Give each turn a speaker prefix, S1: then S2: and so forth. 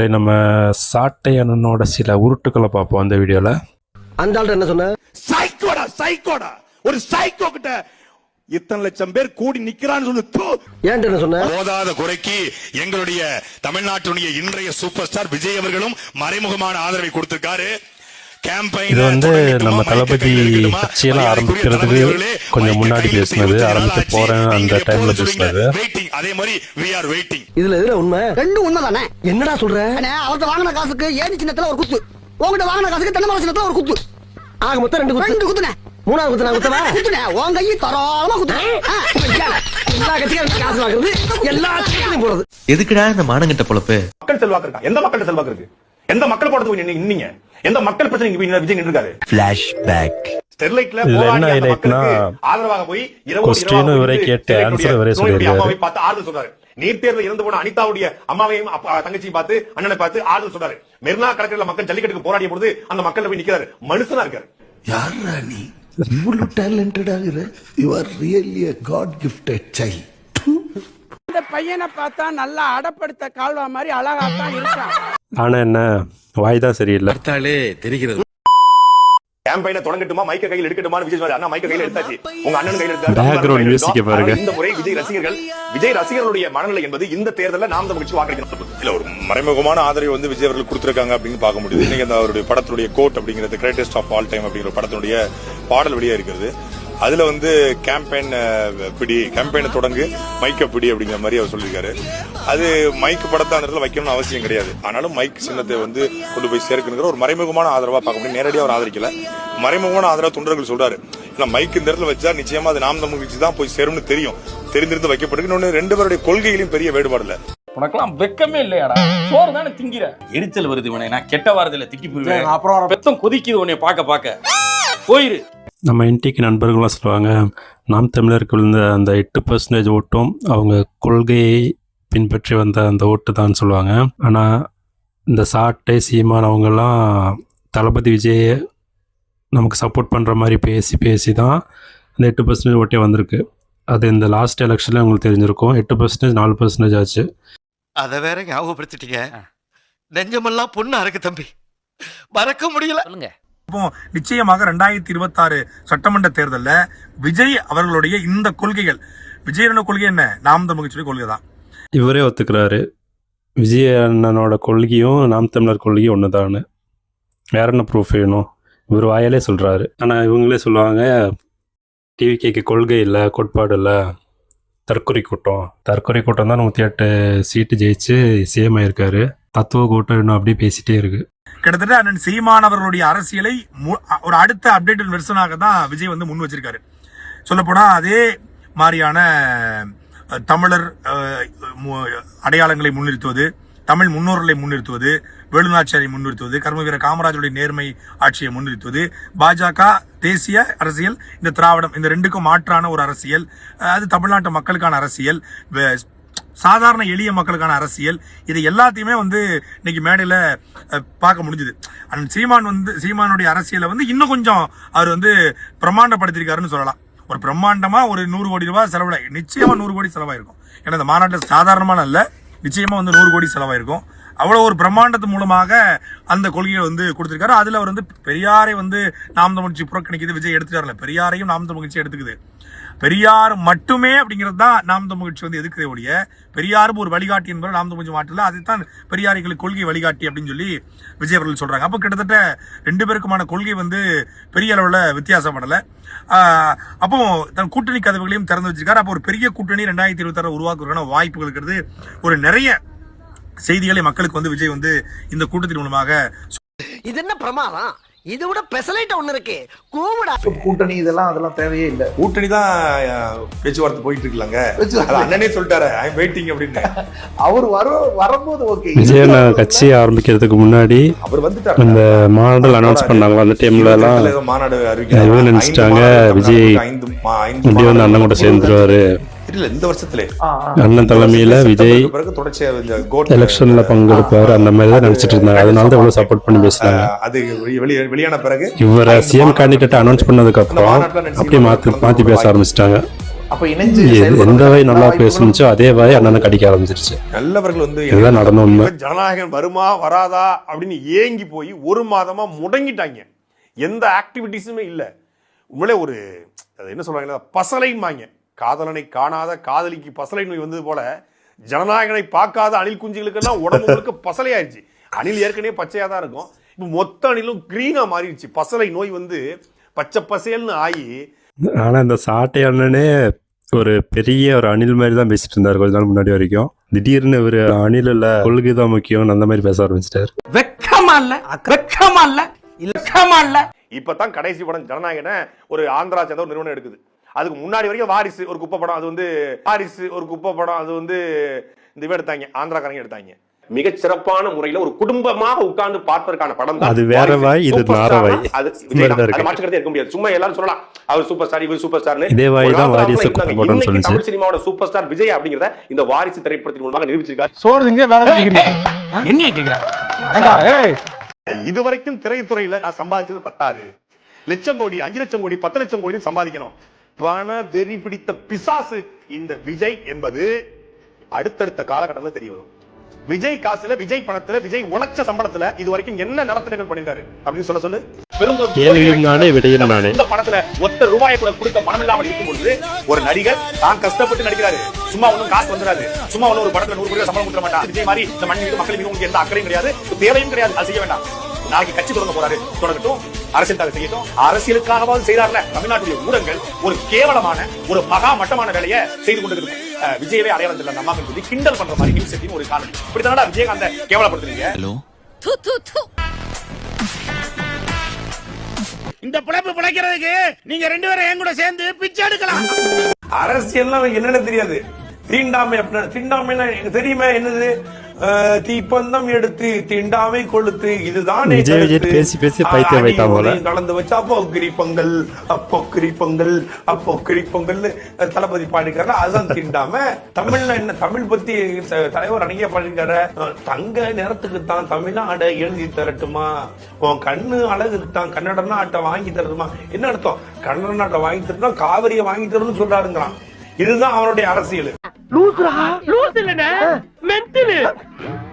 S1: நம்ம சாட்டை அண்ணனோட சில உருட்டுக்களை பார்ப்போம் அந்த வீடியோல.
S2: அந்த ஆள் என்ன சொன்ன?
S3: சைக்கோடா ஒரு சைக்கோ கிட்ட இத்தனை லட்சம் பேர் கூடி நிக்கிறான்னு சொல்லு.
S2: ஏன் என்ன சொன்ன?
S3: போதாத குறைக்கு எங்களுடைய தமிழ்நாட்டுடைய இன்றைய சூப்பர் ஸ்டார் விஜய் அவர்களும் மறைமுகமான ஆதரவை கொடுத்திருக்காரு.
S1: இது நம்ம தளபதி கட்சியெல்லாம் ஆரம்பிக்கிறதுக்கு கொஞ்சம் முன்னாடி பேசினது, ஆரம்பிக்க போறேன் அந்த டைம்ல பேசினது.
S3: அதே மாதிரி we are waiting.
S2: இதுல எதுல உண்மை? ரெண்டும் உண்மைதானே. என்னடா சொல்ற? அவர்கிட்ட வாங்கின காசுக்கு ஏணி சின்னத்துல ஒரு குத்து, உங்ககிட்ட வாங்கின காசுக்கு தென்னை மரம் சின்னத்துல ஒரு குத்து. ஆக மொத்தம் ரெண்டு குத்துனே. மூணாவது குத்து நான் குத்தவா? குத்துனே உன் கையை தரோளமா குத்துனே. எல்லா கட்சியும் காசு வாங்குறது, எல்லா கட்சியும் போறது.
S4: எதுக்குடா இந்த மானங்கிட்ட பொழப்பு?
S5: மக்கள் செல்வாக்கு இருக்கா? எந்த மக்கள் செல்வாக்கு இருக்கு? எந்த மக்கள் போடுறது நின்னீங்க? எந்த மக்கள் பிரச்சனை விஜய் நின்றுக்காரு?
S4: ஃபிளாஷ்பேக்.
S5: ஸ்டெர்லைட்ல ஆதரவாக போய் அம்மாவை பார்த்து ஆறுதல் சொல்றாரு. நீட் தேர்வில் இறந்து போன அனிதாவுடைய அம்மாவையும் தங்கச்சியும் பார்த்து அண்ணனை பார்த்து ஆறுதல் சொல்றாரு. மெரினா கடற்கரையில மக்கள் ஜல்லிக்கட்டுக்கு போராடிய பொழுது அந்த மக்கள் போய் நிக்கிறாரு. மனுஷனா இருக்காரு.
S6: யாரா நீ? இவ்வளவு டேலண்டட் ஆகுற. You are really a god gifted child.
S7: இந்த பையனை பார்த்தா நல்லா அடப்படுத்த கால்வா மாதிரி அழகாத்தான் இருக்கான்.
S1: ஆனா என்ன வாய்தான் சரியில்லை.
S4: தெரிகிறது.
S5: கேம்பெயினை தொடங்கட்டுமா, மைக்க கையில் எடுக்கட்டுமான்னு விஜய் சொன்னாரு. அண்ணா மைக்க கையில் எடுத்தாச்சு, உங்க அண்ணன் கையில்
S1: பேக்ரவுண்ட் மியூசிக் பாருங்க.
S5: இந்த முறை விஜய் ரசிகர்களுடைய மனநிலை என்பது இந்த தேர்தலில் நாம் தமிழ்ச்சி வாக்களிக்கணும்.
S3: இல்ல ஒரு மறைமுகமான ஆதரவை விஜய் அவர்கள் கொடுத்திருக்காங்க அப்படின்னு பார்க்க முடியுது. இன்னைக்கு அந்த அவருடைய படத்துடைய கோட் அப்படிங்கிறது கிரேட்டஸ்ட் ஆஃப் ஆல் டைம் அப்படிங்கிற படத்தினுடைய பாடல் வெளியா இருக்கிறது. அதுல கேம்பெயினை தொடங்கு மைக்க பிடி அப்படிங்கிற மாதிரி அவர் சொல்லியிருக்காரு. அது மைக் படத்தை அந்த இடத்துல வைக்கணும்னு அவசியம் கிடையாது. ஆனாலும் மைக் சின்னத்தை கொண்டு போய் சேர்க்கணுங்கிற ஒரு மறைமுகமான ஆதரவா பார்க்க முடியும். நேரடியாக அவர் ஆதரிக்கல, மறைமுகமான ஆதரவு தொண்டர்கள் சொல்றாரு. இல்ல மைக் இந்த இடத்துல வச்சா நிச்சயமா அது நாம் தமிழ் கட்சி தான் போய் சேரும்னு தெரிந்திருந்து வைக்கப்பட்டிருக்கு. ரெண்டு பேருடைய கொள்கையிலும் பெரிய வேறுபாடு இல்ல.
S8: உனக்கெல்லாம் வெக்கமே இல்லையாடா? சோறு தானே திங்கிற. எரிச்சல் வருது இவனை. நான் கெட்ட வாரத்துல திக்கி போயிருவேன். அப்புறம் பெத்தம் கொதிக்குது உன்னை பார்க்க போயிரு.
S1: நம்ம என்டிக்கு நண்பர்கள்லாம் சொல்லுவாங்க, நாம் தமிழருக்கு விழுந்த அந்த 8% ஓட்டும் அவங்க கொள்கையை பின்பற்றி வந்த அந்த ஓட்டு தான் சொல்லுவாங்க. ஆனால் இந்த சாட்டை சீமான் அவங்கெல்லாம் தளபதி விஜயை நமக்கு சப்போர்ட் பண்ணுற மாதிரி பேசி தான் இந்த 8% ஓட்டே வந்திருக்கு. அது இந்த லாஸ்ட் எலெக்ஷனில் உங்களுக்கு தெரிஞ்சிருக்கும். 8% 4% ஆச்சு.
S4: அதை வேற ஞாபகப்படுத்திட்டீங்க. நெஞ்சமெல்லாம் பொண்ணு அறக்கு தம்பி, மறக்க முடியல. சொல்லுங்க.
S5: நிச்சயமாக 2026 சட்டமன்ற தேர்தலில் விஜய் அவர்களுடைய இந்த கொள்கைகள், விஜயோட கொள்கை என்ன? நாம் தமிழ் கட்சியோட கொள்கை தான்.
S1: இவரே ஒத்துக்கிறாரு, விஜய் அண்ணனோட கொள்கையும் நாம் தமிழர் கொள்கையும் ஒன்று தான். வேற என்ன ப்ரூஃப் வேணும்? இவர் வாயாலே சொல்கிறாரு. ஆனால் இவங்களே சொல்லுவாங்க, டிவிகேக்கு கொள்கை இல்லை, கோட்பாடு இல்லை, தற்கொலை கூட்டம் தான் 108 சீட்டு ஜெயிச்சு சிஎம் ஆயிருக்காரு. தத்துவ கூட்டம் இன்னும் அப்படியே பேசிட்டே இருக்கு.
S5: கிட்டத்தட்ட அண்ணன் சீமான் அவர்களுடைய அரசியலை ஒரு அடுத்த அப்டேட்டட் வெர்ஷனாக தான் விஜய் முன் வச்சிருக்காரு. சொல்லப்போனா அதே மாதிரியான தமிழர் அடையாளங்களை முன்னிறுத்துவது, தமிழ் முன்னோர்களை முன்னிறுத்துவது, வேலுநாச்சியாரை முன்னிறுத்துவது, கர்மவீர காமராஜருடைய நேர்மை ஆட்சியை முன்னிறுத்துவது, பாஜக தேசிய அரசியல், இந்த திராவிடம், இந்த ரெண்டுக்கும் மாற்றான ஒரு அரசியல், அது தமிழ்நாட்டு மக்களுக்கான அரசியல், சாதாரண எளிய மக்களுக்கான அரசியல், இது எல்லாத்தையுமே இன்னைக்கு மேடையில பார்க்க முடிஞ்சுது. அண்ட் சீமானுடைய அரசியலை இன்னும் கொஞ்சம் அவர் பிரம்மாண்டப்படுத்திருக்காருன்னு சொல்லலாம். ஒரு பிரம்மாண்டமா ஒரு 100 கோடி ரூபாய் செலவுல, நிச்சயமா 100 கோடி செலவாயிருக்கும். ஏன்னா இந்த மாநாட்டில் சாதாரணமான இல்ல, நிச்சயமா 100 கோடி செலவாயிருக்கும். அவ்வளவு ஒரு பிரம்மாண்டத்து மூலமாக அந்த கொள்கையை கொடுத்திருக்காரு. அதுல அவர் பெரியாரை நாம் தமிழ் கட்சி புறக்கணிக்குது, விஜய் எடுத்துக்காருல, பெரியாரையும் நாம் தமிழ் கட்சி எடுத்துக்குது. பெரியார் மட்டுமே அப்படிங்கிறது தான் நாம் தமிழ் கட்சி எதுக்குதே ஒழிய, பெரியாரும் ஒரு வழிகாட்டி என்பது நாம் தமிழ் மாற்றல. அதைத்தான் பெரியாரிகளுக்கு கொள்கை வழிகாட்டி அப்படின்னு சொல்லி விஜய் அவர்கள் சொல்றாங்க. அப்போ கிட்டத்தட்ட 2 பேருக்குமான கொள்கை பெரிய அளவுல வித்தியாசப்படல. அப்போ தன் கூட்டணி கதவுகளையும் திறந்து வச்சிருக்காரு. அப்போ ஒரு பெரிய கூட்டணி 2026 உருவாக்குறதுக்கான வாய்ப்புகள் இருக்கிறது. ஒரு நிறைய செய்திகளை மக்களுக்கு விஜய் இந்த கூட்டத்தின் மூலமாக.
S2: இது என்ன பிரமாதம்? இது விட பெசலைட் ஒண்ணு இருக்கு.
S6: கூட்டணி அதெல்லாம் தேவையே இல்ல.
S5: கூட்டணி தான் பேச்சுவார்த்தை போயிட்டு இருக்கலாங்க. அண்ணனே சொல்லிட்டாரு ஐ அம் வெயிட்டிங் அப்படின்னு.
S6: அவர் வரும்போது ஓகே.
S1: விஜய் கட்சி ஆரம்பிக்கிறதுக்கு முன்னாடி
S5: அவர் வந்துட்டாரு.
S1: இந்த மாநாடு அனௌன்ஸ் பண்ணாங்க. அந்த டைம்ல எல்லாம் மாநாடு அறிவிக்க நினைச்சிட்டாங்க, விஜய் இப்படி அண்ணன் கூட சேர்ந்துருவாரு.
S5: இந்த வருஷத்திலே
S1: அண்ணன் தலைமையில விஜய் எலெக்ஷன்ல பங்கெடுப்பாரு, அந்த மாதிரி தான் நினைச்சிட்டு இருந்தாங்க. அதனால தான் இவ்வளவு சப்போர்ட் பண்ணி பேசினாங்க.
S5: அது வெளியான பிறகு
S1: இவரை சிஎம் கேண்டிடேட் அனௌன்ஸ் பண்ணதுக்கு அப்புறம் அப்படியே மாத்தி பேச ஆரம்பிச்சிட்டாங்க.
S9: அப்ப இணைஞ்சு
S1: எந்த வாய் நல்லா பேசுனுச்சோ அதே வாய் அண்ணனை கடிக்க ஆரம்பிச்சிருச்சு.
S3: நல்லவர்கள் வந்து
S1: இதுதான் நடந்த உண்மை.
S3: ஜனநாயகம் வருமா வராதா அப்படின்னு ஏங்கி போய் 1 மாதமா முடங்கிட்டாங்க. எந்த ஆக்டிவிட்டிஸுமே இல்ல. உண்மையிலே ஒரு அது என்ன சொல்றாங்க, பசலைமாங்க. காதலனை காணாத காதலிக்கு பசலை நோய் வந்தது போல ஜனநாயகனை பார்க்காத அணில் குஞ்சுகளுக்கெல்லாம் உடம்புகளுக்கு பசலை ஆயிடுச்சு. அணில் ஏற்கனவே பச்சையா தான் இருக்கும், இப்போ மொத்த அணிலும் கிரீனா மாறிடுச்சு. பசலை நோய் வந்து பச்சை பசேல்னு ஆகி.
S1: ஆனா இந்த சாட்டை அண்ணனே ஒரு பெரிய ஒரு அணில் மாதிரி தான் பேசிட்டு இருந்தாரு கொஞ்ச நாள் முன்னாடி வரைக்கும். திடீர்னு ஒரு அணில் இல்ல கொள்கை தான் முக்கியம் அந்த மாதிரி பேச ஆரம்பிச்சிட்டாரு.
S7: வெக்கமா இல்ல, வெக்கமா இல்ல, வெக்கமா இல்ல.
S3: இப்பதான் கடைசி படம் ஜனநாயகனை ஒரு ஆந்திரா சேர்ந்த ஒரு நிறுவனம் எடுக்குது. அதுக்கு முன்னாடி வரைக்கும் வாரிசு ஒரு குப்பை படம், அது வந்து வாரிசு ஒரு குப்பை படம், அது வந்து இந்த எடுத்தாங்க, ஆந்திராக்காரங்க எடுத்தாங்க. மிக சிறப்பான முறையில ஒரு குடும்பமாக உட்கார்ந்து பார்ப்பதற்கான படம் தான்.
S1: அது வேற வாய், இது நார வாய்.
S3: அது மாற்றுக்கிறதே இருக்க முடியாது. சும்மா எல்லாரும் சொல்லலாம் அவர் சூப்பர் ஸ்டார், இவர் சூப்பர் ஸ்டார்.
S1: இதே வாய் தான் வாரிசு குப்பை படம்னு சொல்லிச்சு.
S3: தமிழ் சினிமாவோட சூப்பர் ஸ்டார் விஜய் அப்படிங்கறத இந்த வாரிசு திரைப்படத்தின் மூலமாக நிரூபிச்சிருக்காரு.
S7: சோறுங்க வேலை என்ன கேக்குறேன்.
S3: இதுவரைக்கும் திரைத்துறையில நான் சம்பாதிச்சது 10 லட்சம் கோடி, 5 லட்சம் கோடி, 10 லட்சம் கோடி சம்பாதிக்கணும். பண வெறி பிடித்த பிசாசு இந்த விஜய் என்பது அடுத்தடுத்த காலகட்டத்தில் தெரிய வரும். விஜய் காசுல, விஜய் பணத்துல, விஜய் உழைச்ச சம்பளத்துல இது வரைக்கும் என்ன நலத்திட்டங்கள் பண்ணிருக்காரு அப்படின்னு சொல்லு. இந்த பணத்துல ஒத்த ரூபாயை கூட கொடுக்க மனம் இல்லாமல் இருக்கும் பொழுது ஒரு நடிகர் தான் கஷ்டப்பட்டு நடிக்கிறாரு. சும்மா ஒன்னும் காசு வந்துடாது. சும்மா ஒன்னும் ஒரு படத்துல 100 கோடி சம்பளம் கொடுக்க மாட்டான். விஜய் மாதிரி இந்த மண் மீது மக்கள் மீது உங்களுக்கு எந்த அக்கறையும் கிடையாது, தேவையும் கிடையாது. அது செய்ய வேண்டாம். நாளைக்கு கட்சி தொடங்க போறாரு, தொடங்கட்டும். அரசியலுக்காக செய்யட்டும். அரசியலுக்காகவாவது செய்தார்ல. தமிழ்நாட்டுடைய ஊடகங்கள் ஒரு கேவலமான ஒரு மகா மட்டமான வேலையை செய்து கொண்டிருக்கு. விஜயவே அடையாளம் தெரியல நம்ம சொல்லி கிண்டல் பண்ற மாதிரி நியூஸ் செட்டிங் ஒரு காரணம். இப்படித்தானடா விஜயகாந்த கேவலப்படுத்துறீங்க.
S7: இந்த பிழைப்பு பிழைக்கிறதுக்கு நீங்க 2 பேரும் என் கூட சேர்ந்து பிச்சை எடுக்கலாம்.
S3: அரசியல் என்னன்னு தெரியாது. தீண்டாமை அப்படின்னா தீண்டாமைன்னா எனக்கு தெரியுமே என்னது, தீப்பந்தம் எடுத்து தீண்டாமை கொளுத்து, இதுதான்
S1: பேசி பேசி பைத்தியம் வைத்தா போல
S3: கலந்து வச்சா அப்போக்கிரி பொங்கல், அப்போக்கிரி பொங்கல், அப்போக்கிரி பொங்கல் தளபதி பாடிக்கிறாரு. அதுதான் தீண்டாம. தமிழ்ல என்ன, தமிழ் பத்தி தலைவர் அணைய பாடிக்கிறாரு. தங்க நேரத்துக்கு தான் தமிழ்நாட எழுதி தரட்டுமா, உன் கண்ணு அழகுக்கு தான் கன்னட நாட்டை வாங்கி தரட்டுமா. என்ன அர்த்தம்? கன்னட நாட்டை வாங்கி தரட்டுமா, காவிரியை வாங்கி தரணும்னு சொல்றாருங்கிறான். இதுதான் அவனுடைய அரசியல்.